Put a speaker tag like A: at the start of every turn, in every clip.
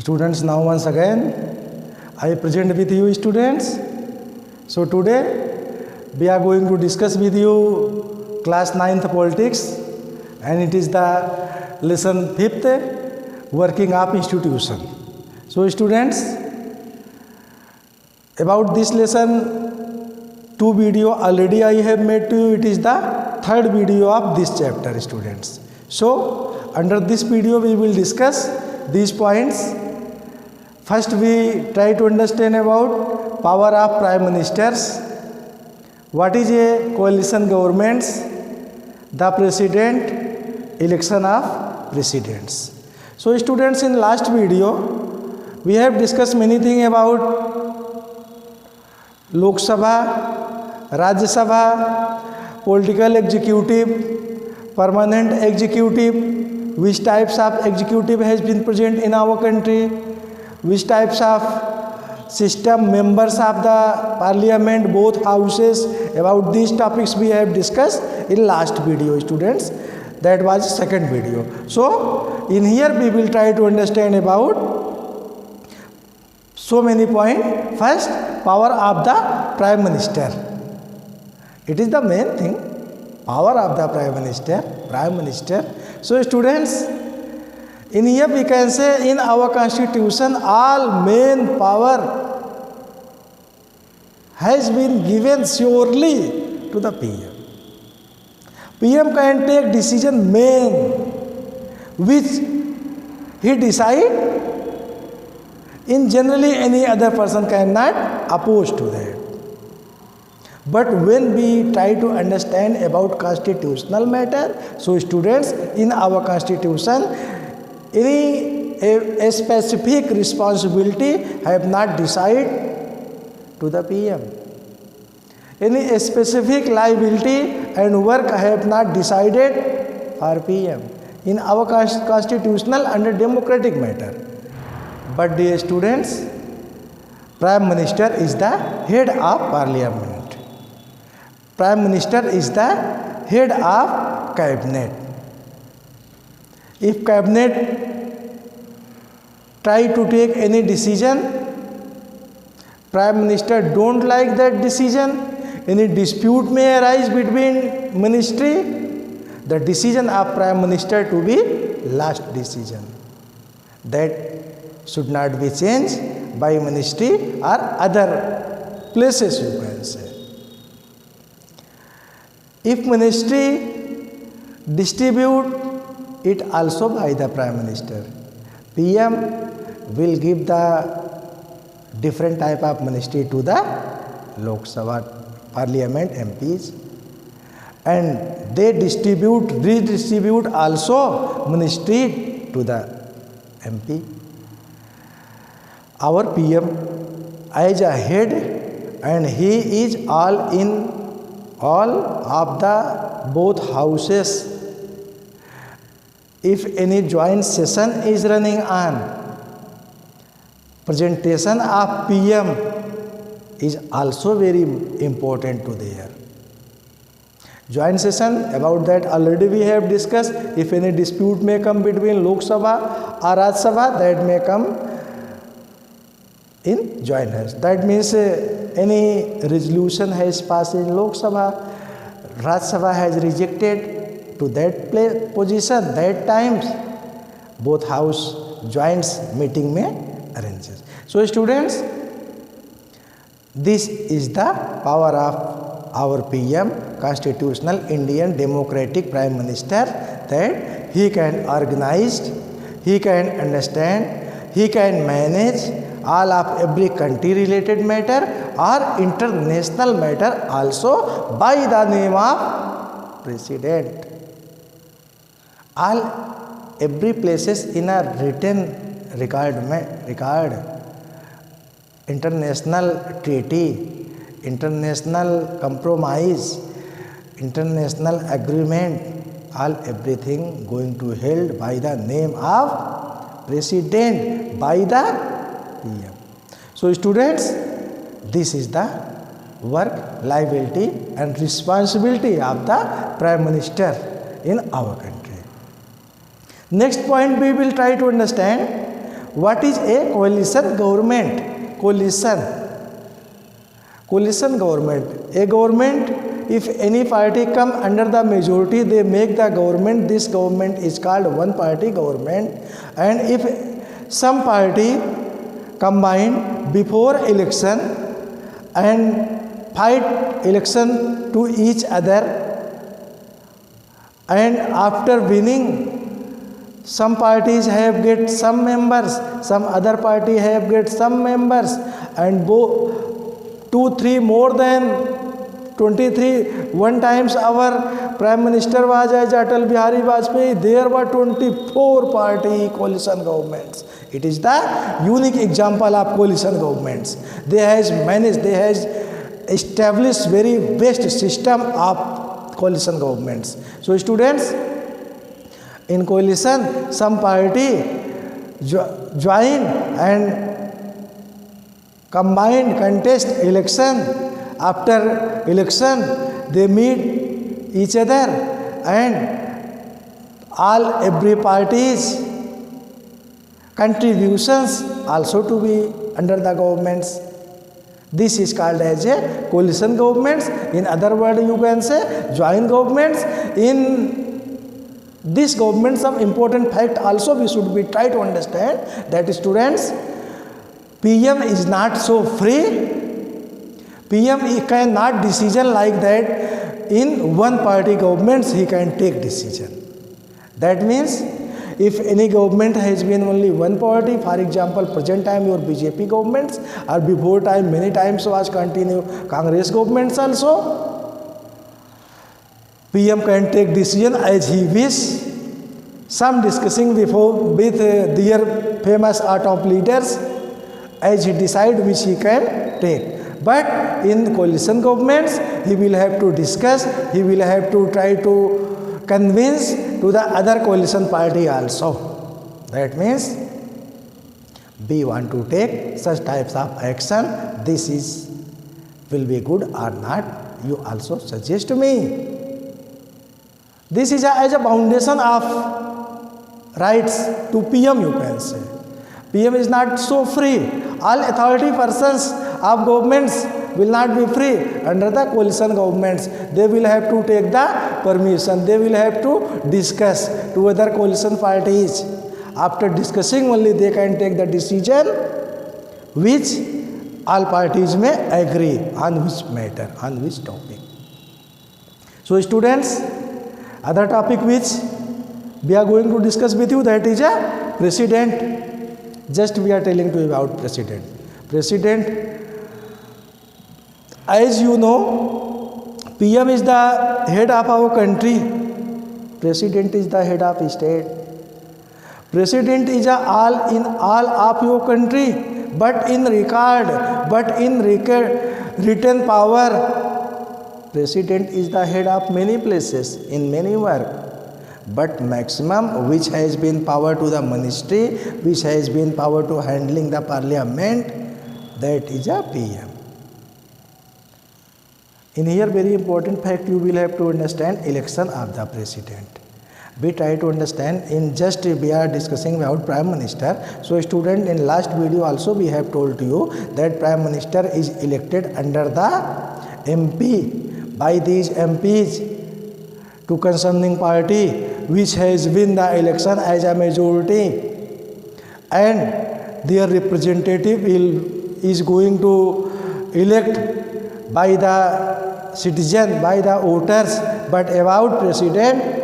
A: Students, now once again I present with you students. So today we are going to discuss with you class 9th politics, and it is the lesson 5th, working of institution. So students, about this lesson 2 video already I have made to you. It is the 3rd video of this chapter, students. So under this video we will discuss these points. First we try to understand about power of prime ministers, what is a coalition government, the president, election of presidents. So students, in last video we have discussed many things about Lok Sabha, Rajya Sabha, political executive, permanent executive, which types of executive has been present in our country, which types of system, members of the parliament, both houses. About these topics we have discussed in last video, students. That was second video. So in here we will try to understand about so many points. First, power of the prime minister. It is the main thing, power of the prime minister. So students, in here we can say in our constitution all main power has been given surely to the PM. PM can take decision main which he decide. In generally any other person cannot oppose to that. But when we try to understand about constitutional matter, so students, in our constitution, a specific responsibility have not decided to the PM. Any specific liability and work have not decided for PM in our constitutional and democratic matter. But dear students, Prime Minister is the head of Parliament. Prime Minister is the head of Cabinet. If Cabinet try to take any decision, Prime Minister don't like that decision, any dispute may arise between ministry, the decision of Prime Minister to be last decision. That should not be changed by ministry or other places, you can say. If ministry distribute it also by the Prime Minister, PM will give the different type of ministry to the Lok Sabha, Parliament, MPs, and they redistribute also ministry to the MP. Our PM as a head, and he is all in all of the both houses. If any joint session is running on, presentation of PM is also very important to there. Joint session, about that already we have discussed. If any dispute may come between Lok Sabha or Rajya Sabha, that may come in joint session. That means any resolution has passed in Lok Sabha, Rajya Sabha has rejected to that position, that times both house joint meeting may arranges. So students, this is the power of our PM, constitutional Indian democratic Prime Minister, that he can organize, he can understand, he can manage all of every country related matter or international matter also by the name of President. All every places in a written record, international treaty, international compromise, international agreement, all everything going to held by the name of President, by the PM. So students, this is the work, liability and responsibility of the Prime Minister in our country. Next point we will try to understand what is a coalition government? Coalition government. A government, if any party come under the majority, they make the government. This government is called one party government. And if some party combine before election and fight election to each other, and after winning, some parties have get some members, some other party have get some members, and 2, 3 more than 23. One times our Prime Minister was as Atal Bihari Vajpayee. There were 24 party coalition governments. It is the unique example of coalition governments. They has managed, they has established very best system of coalition governments. So students, in coalition, some party join and combined contest election. After election, they meet each other, and every party's contributions also to be under the governments. This is called as a coalition governments. In other words, you can say joint governments. In this government, some important fact also we should be try to understand, that students, PM is not so free. PM cannot decision like that. In one party governments, he can take decision. That means if any government has been only one party, for example, present time your BJP governments, or before time many times was continue Congress governments also, PM can take decision as he wish. Some discussing before with their famous top leaders, as he decide which he can take. But in coalition governments, he will have to discuss, he will have to try to convince to the other coalition party also. That means we want to take such types of action. This will be good or not, you also suggest me. This is as a foundation of rights to PM, you can say. PM is not so free. All authority persons of governments will not be free under the coalition governments. They will have to take the permission. They will have to discuss to other coalition parties. After discussing only they can take the decision which all parties may agree on which matter, on which topic. So students, other topic which we are going to discuss with you, that is a president. Just we are telling to you about president. President, as you know, PM is the head of our country. President is the head of state. President is all of your country, but in written power, President is the head of many places in many work. But maximum which has been power to the ministry, which has been power to handling the parliament, that is a PM. In here very important fact you will have to understand election of the president. We try to understand, in just we are discussing about Prime Minister. So student, in last video also we have told to you that Prime Minister is elected under the MP, by these MPs to concerning party which has win the election as a majority, and their representative is going to elect by the citizen, by the voters. But about president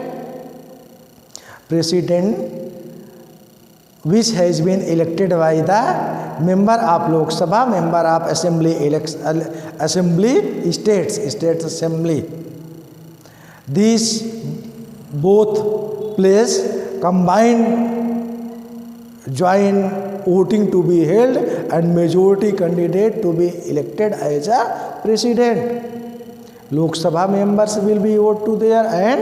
A: which has been elected by the member of Lok Sabha, member of assembly states assembly. These both place combined joint voting to be held, and majority candidate to be elected as a president. Lok Sabha members will be vote to there, and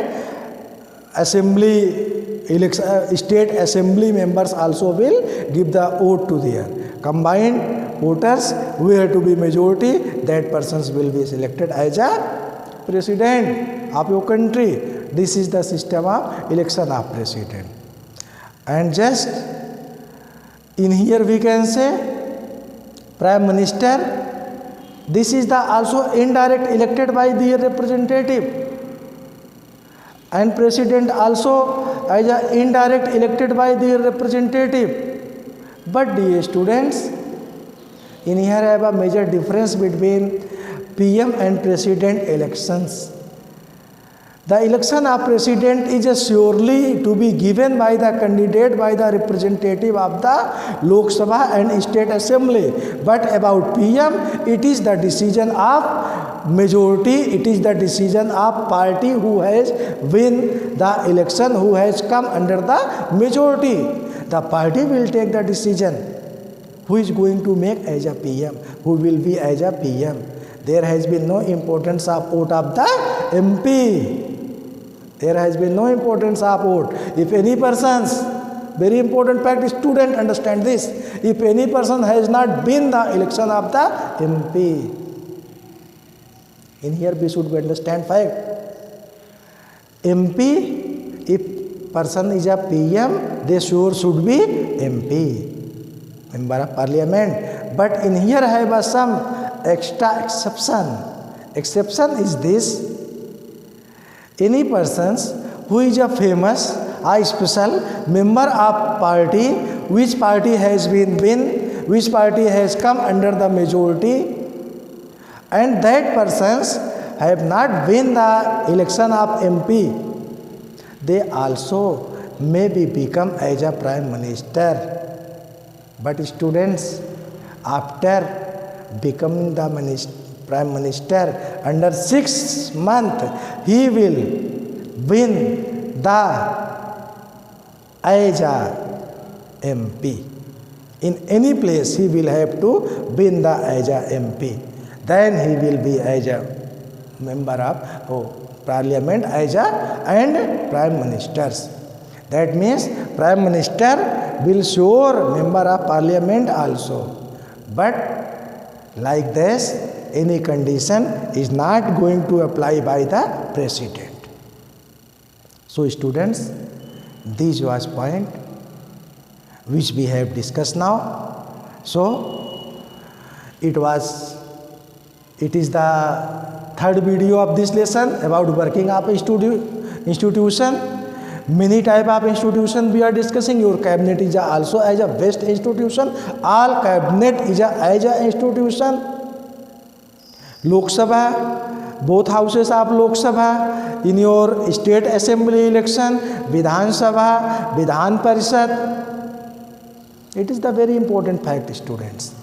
A: state assembly members also will give the vote to there. Combined voters where to be majority, that persons will be selected as a president of your country. This is the system of election of president. And just In here we can say Prime Minister. This is the also indirect elected by their representative. And President also as a indirect elected by their representative. But dear students, in here I have a major difference between PM and President elections. The election of President is surely to be given by the candidate by the representative of the Lok Sabha and State Assembly. But about PM, it is the decision of majority, it is the decision of party who has win the election, who has come under the majority. The party will take the decision who is going to make as a PM, who will be as a PM. There has been no importance of vote of the MP. There has been no importance of vote. If any persons, very important fact, student understand this. If any person has not been the election of the MP, in here we should understand fact. MP, if person is a PM, they sure should be MP, Member of Parliament. But in here I have some extra exception. Exception is this. Any persons who is a famous, a special member of party, which party has been win, which party has come under the majority, and that persons have not win the election of MP, they also may be become as a Prime Minister. But students, after becoming the Prime Minister, under 6 months, he will win the as a MP. In any place, he will have to win the as a MP. Then he will be as a member of Parliament as a and Prime Ministers. That means Prime Minister will sure member of Parliament also. But like this, any condition is not going to apply by the President. So students, this was point which we have discussed now. So it is the third video of this lesson about working of institution. Many type of institution we are discussing. Your cabinet is also as a best institution. All cabinet is as a institution. Lok Sabha, both houses of Lok Sabha, in your state assembly election, Vidhan Sabha, Vidhan Parishad. It is the very important fact, students.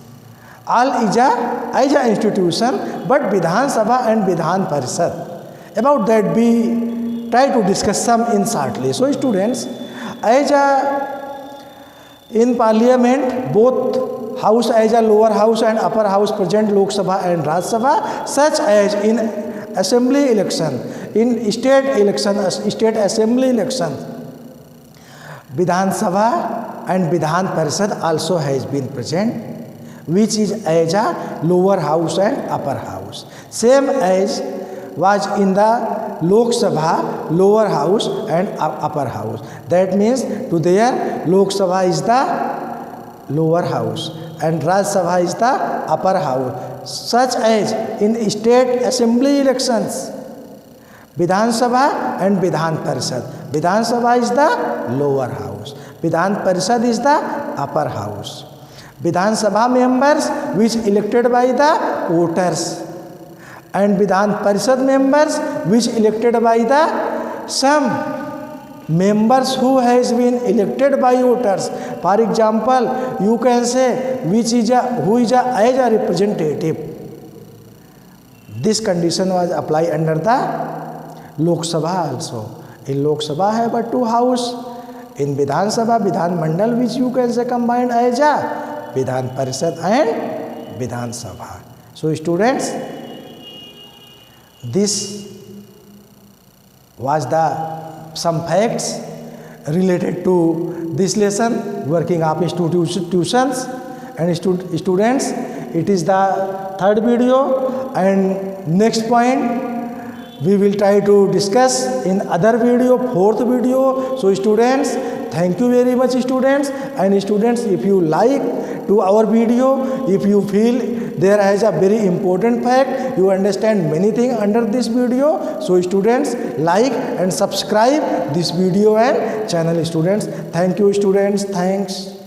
A: All is a institution, but Vidhan Sabha and Vidhan Parishad. About that we try to discuss some in shortly. So students, in Parliament, both House as a lower house and upper house present Lok Sabha and Raj Sabha, such as in assembly election, in state election, state assembly election, Vidhan Sabha and Vidhan Parishad also has been present, which is as a lower house and upper house. Same as was in the Lok Sabha, lower house and upper house. That means to there Lok Sabha is the lower house and Raj Sabha is the upper house. Such as in state assembly elections, Vidhan Sabha and Vidhan Parishad. Vidhan Sabha is the lower house. Vidhan Parishad is the upper house. Vidhan Sabha members which elected by the voters and Vidhan Parishad members which elected by the some members who has been elected by voters. For example, you can say who is as a representative. This condition was applied under the Lok Sabha also. In Lok Sabha have but 2 house. In Vidhan Sabha, Vidhan Mandal, which you can say combined as a Vidhan Parishad and Vidhan Sabha. So students, this was some facts related to this lesson, working of institutions and students. It is the third video, and next point we will try to discuss in other video, fourth video. So students, Thank you very much students. And students, if you like to our video, if you feel there is a very important fact, you understand many things under this video, so students, like and subscribe this video and channel students. Thank you students. Thanks.